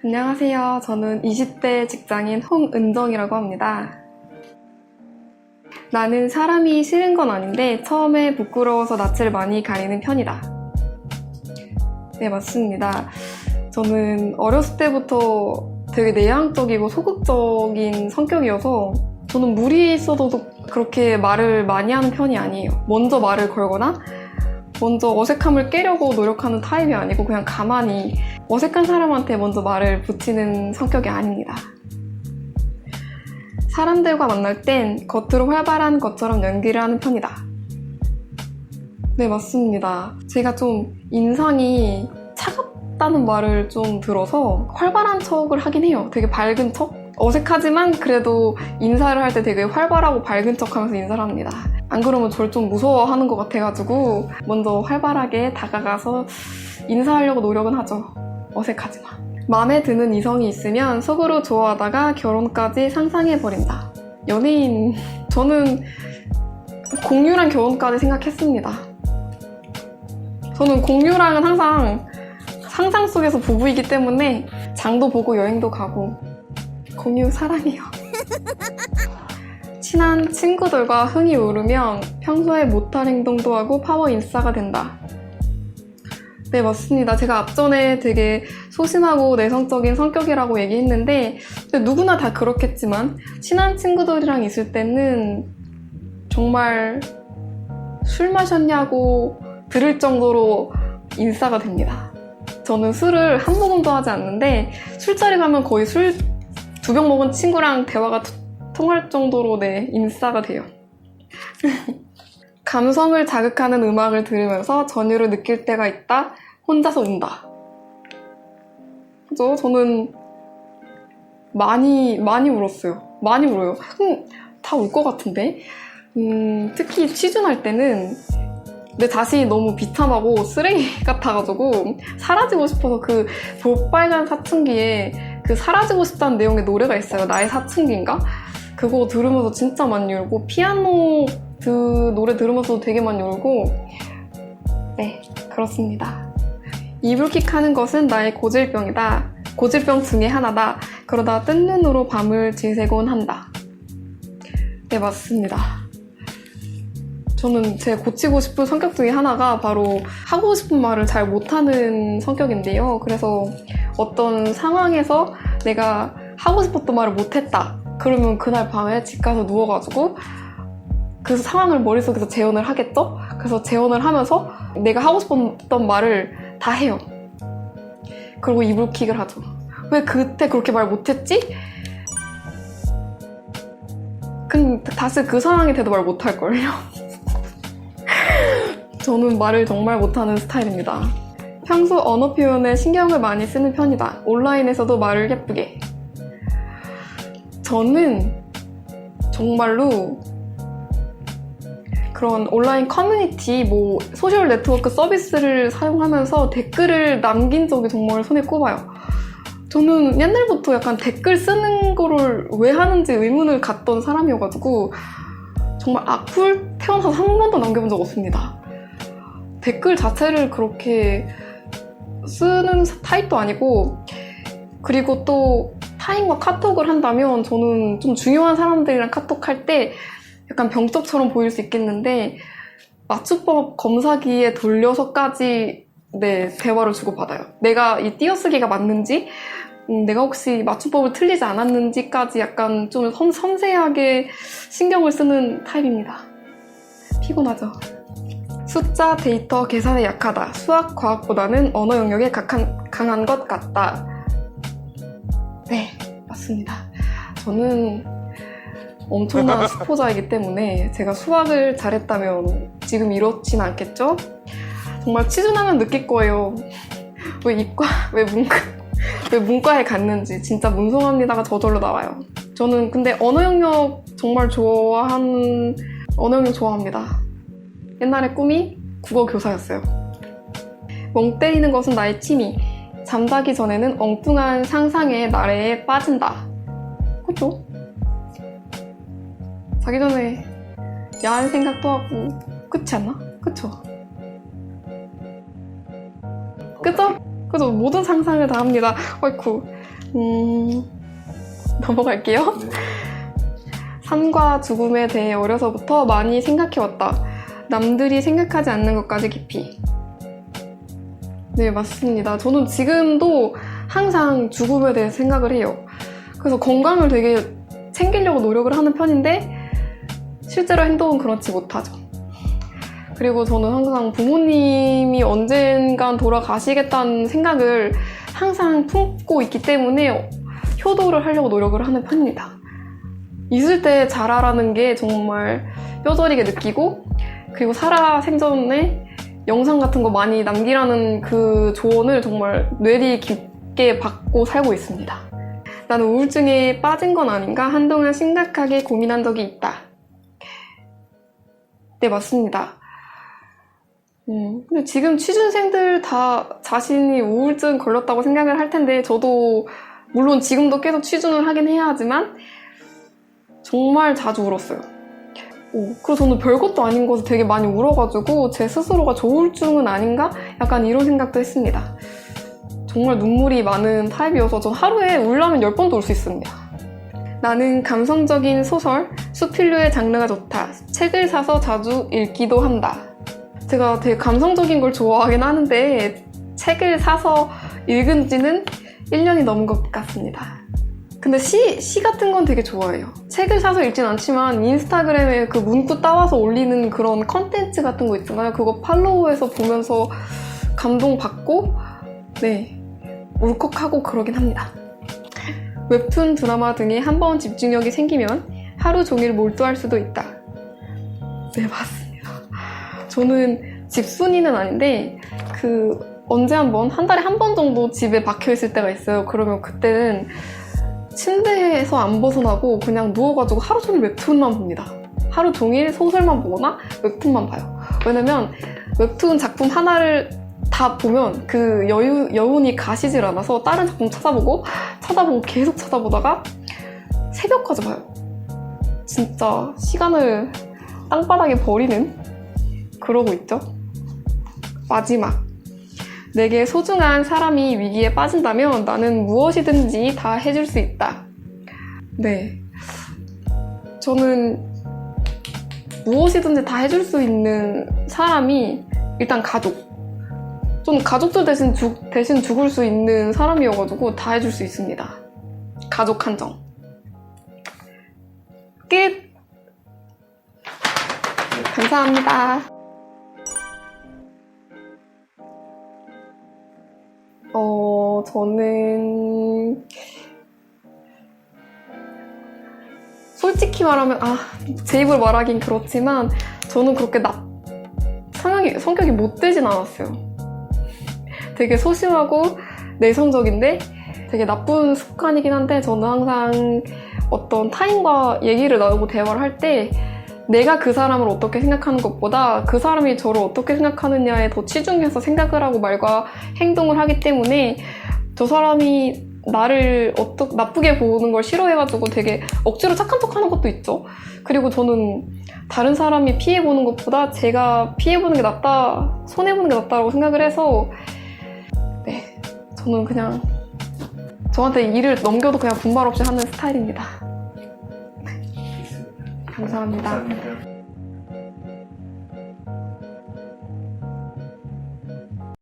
안녕하세요. 저는 20대 직장인 홍은정이라고 합니다. 나는 사람이 싫은 건 아닌데 처음에 부끄러워서 낯을 많이 가리는 편이다. 네, 맞습니다. 저는 어렸을 때부터 되게 내향적이고 소극적인 성격이어서 저는 무리 있어도 그렇게 말을 많이 하는 편이 아니에요. 먼저 말을 걸거나 먼저 어색함을 깨려고 노력하는 타입이 아니고 그냥 가만히 어색한 사람한테 먼저 말을 붙이는 성격이 아닙니다. 사람들과 만날 땐 겉으로 활발한 것처럼 연기를 하는 편이다. 네, 맞습니다. 제가 좀 인상이 차갑다는 말을 좀 들어서 활발한 척을 하긴 해요. 되게 밝은 척? 어색하지만 그래도 인사를 할 때 되게 활발하고 밝은 척 하면서 인사를 합니다. 안 그러면 저를 좀 무서워하는 것 같아가지고 먼저 활발하게 다가가서 인사하려고 노력은 하죠. 어색하지만. 마음에 드는 이성이 있으면 속으로 좋아하다가 결혼까지 상상해버린다. 연예인, 저는 공유랑 결혼까지 생각했습니다. 저는 공유랑은 항상 상상 속에서 부부이기 때문에 장도 보고 여행도 가고 공유 사랑해요. 친한 친구들과 흥이 오르면 평소에 못할 행동도 하고 파워 인싸가 된다. 네, 맞습니다. 제가 앞전에 되게 소심하고 내성적인 성격이라고 얘기했는데 누구나 다 그렇겠지만 친한 친구들이랑 있을 때는 정말 술 마셨냐고 들을 정도로 인싸가 됩니다. 저는 술을 한 모금도 하지 않는데 술자리 가면 거의 술 2병 먹은 친구랑 대화가 통할 정도로 네, 인싸가 돼요. 감성을 자극하는 음악을 들으면서 전율을 느낄 때가 있다. 혼자서 운다. 그죠? 저는 많이 울었어요. 많이 울어요. 다 울 것 같은데? 특히 취준할 때는 내 자신이 너무 비참하고 쓰레기 같아가지고 사라지고 싶어서 그 볼빨간 사춘기에 그 사라지고 싶다는 내용의 노래가 있어요. 나의 사춘기인가? 그거 들으면서 진짜 많이 울고 피아노 노래 들으면서도 되게 많이 울고 네, 그렇습니다. 이불킥 하는 것은 나의 고질병이다. 고질병 중에 하나다. 그러다 뜬 눈으로 밤을 지새곤 한다. 네, 맞습니다. 저는 제 고치고 싶은 성격 중에 하나가 바로 하고 싶은 말을 잘 못하는 성격인데요. 그래서 어떤 상황에서 내가 하고 싶었던 말을 못했다. 그러면 그날 밤에 집 가서 누워가지고 그 상황을 머릿속에서 재현을 하겠죠? 그래서 재현을 하면서 내가 하고 싶었던 말을 다 해요. 그리고 이불킥을 하죠. 왜 그때 그렇게 말 못했지? 다시 그 상황이 돼도 말 못할걸요? 저는 말을 정말 못하는 스타일입니다. 평소 언어 표현에 신경을 많이 쓰는 편이다. 온라인에서도 말을 예쁘게. 저는 정말로 그런 온라인 커뮤니티, 소셜 네트워크 서비스를 사용하면서 댓글을 남긴 적이 정말 손에 꼽아요. 저는 옛날부터 약간 댓글 쓰는 거를 왜 하는지 의문을 갖던 사람이어가지고 정말 악플 태어나서 한 번도 남겨본 적 없습니다. 댓글 자체를 그렇게 쓰는 타입도 아니고, 그리고 또 타인과 카톡을 한다면 저는 좀 중요한 사람들이랑 카톡할 때 약간 병적처럼 보일 수 있겠는데 맞춤법 검사기에 돌려서까지 네, 대화를 주고받아요. 내가 이 띄어쓰기가 맞는지, 내가 혹시 맞춤법을 틀리지 않았는지까지 약간 좀 섬세하게 신경을 쓰는 타입입니다. 피곤하죠? 숫자, 데이터, 계산에 약하다. 수학, 과학보다는 언어 영역에 강한 것 같다. 네, 맞습니다. 저는 엄청난 수포자이기 때문에 제가 수학을 잘했다면 지금 이렇진 않겠죠? 정말 취준하면 느낄 거예요. 왜 문과에 갔는지. 진짜 문송합니다가 저절로 나와요. 저는 근데 언어 영역 정말 언어 영역 좋아합니다. 옛날에 꿈이 국어 교사였어요. 멍 때리는 것은 나의 취미. 잠자기 전에는 엉뚱한 상상의 나래에 빠진다. 그쵸? 자기 전에 야한 생각도 하고 그렇지 않나? 그쵸? 그쵸? 그래서 모든 상상을 다 합니다. 어이쿠. 넘어갈게요. 네. 삶과 죽음에 대해 어려서부터 많이 생각해왔다. 남들이 생각하지 않는 것까지 깊이. 네, 맞습니다. 저는 지금도 항상 죽음에 대해 생각을 해요. 그래서 건강을 되게 챙기려고 노력을 하는 편인데 실제로 행동은 그렇지 못하죠. 그리고 저는 항상 부모님이 언젠간 돌아가시겠다는 생각을 항상 품고 있기 때문에 효도를 하려고 노력을 하는 편입니다. 있을 때 잘하라는 게 정말 뼈저리게 느끼고, 그리고 살아생전에 영상 같은 거 많이 남기라는 그 조언을 정말 뇌리 깊게 받고 살고 있습니다. 나는 우울증에 빠진 건 아닌가 한동안 심각하게 고민한 적이 있다. 네, 맞습니다. 근데 지금 취준생들 다 자신이 우울증 걸렸다고 생각을 할 텐데, 저도 물론 지금도 계속 취준을 하긴 해야 하지만 정말 자주 울었어요. 그래서 저는 별것도 아닌 것을 되게 많이 울어가지고 제 스스로가 조울증은 아닌가? 약간 이런 생각도 했습니다. 정말 눈물이 많은 타입이어서 전 하루에 울려면 10번도 울 수 있습니다. 나는 감성적인 소설, 수필류의 장르가 좋다. 책을 사서 자주 읽기도 한다. 제가 되게 감성적인 걸 좋아하긴 하는데 책을 사서 읽은 지는 1년이 넘은 것 같습니다. 근데 시 같은 건 되게 좋아해요. 책을 사서 읽진 않지만 인스타그램에 그 문구 따와서 올리는 그런 컨텐츠 같은 거 있잖아요. 그거 팔로우해서 보면서 감동받고 네, 울컥하고 그러긴 합니다. 웹툰, 드라마 등에 한 번 집중력이 생기면 하루 종일 몰두할 수도 있다. 네, 맞습니다. 저는 집순이는 아닌데 언제 한 달에 한 번 정도 집에 박혀있을 때가 있어요. 그러면 그때는 침대에서 안 벗어나고 그냥 누워가지고 하루 종일 웹툰만 봅니다. 하루 종일 소설만 보거나 웹툰만 봐요. 왜냐면 웹툰 작품 하나를 다 보면 그 여운이 가시질 않아서 다른 작품 찾아보고 계속 찾아보다가 새벽까지 봐요. 진짜 시간을 땅바닥에 버리는 그러고 있죠. 마지막. 내게 소중한 사람이 위기에 빠진다면 나는 무엇이든지 다 해줄 수 있다. 네. 저는 무엇이든지 다 해줄 수 있는 사람이 일단 가족. 저는 가족들 대신 죽을 수 있는 사람이어가지고 다 해줄 수 있습니다. 가족 한정. 끝! 감사합니다. 저는 솔직히 말하면 제 입으로 말하긴 그렇지만 저는 그렇게 성격이 못되진 않았어요. 되게 소심하고 내성적인데 되게 나쁜 습관이긴 한데 저는 항상 어떤 타인과 얘기를 나누고 대화를 할 때 내가 그 사람을 어떻게 생각하는 것보다 그 사람이 저를 어떻게 생각하느냐에 더 치중해서 생각을 하고 말과 행동을 하기 때문에 저 사람이 나를 나쁘게 보는 걸 싫어해가지고 되게 억지로 착한 척하는 것도 있죠. 그리고 저는 다른 사람이 피해보는 것보다 제가 피해보는 게 낫다, 손해보는 게 낫다고 생각을 해서 네, 저는 그냥 저한테 일을 넘겨도 그냥 분발 없이 하는 스타일입니다. 감사합니다. 감사합니다.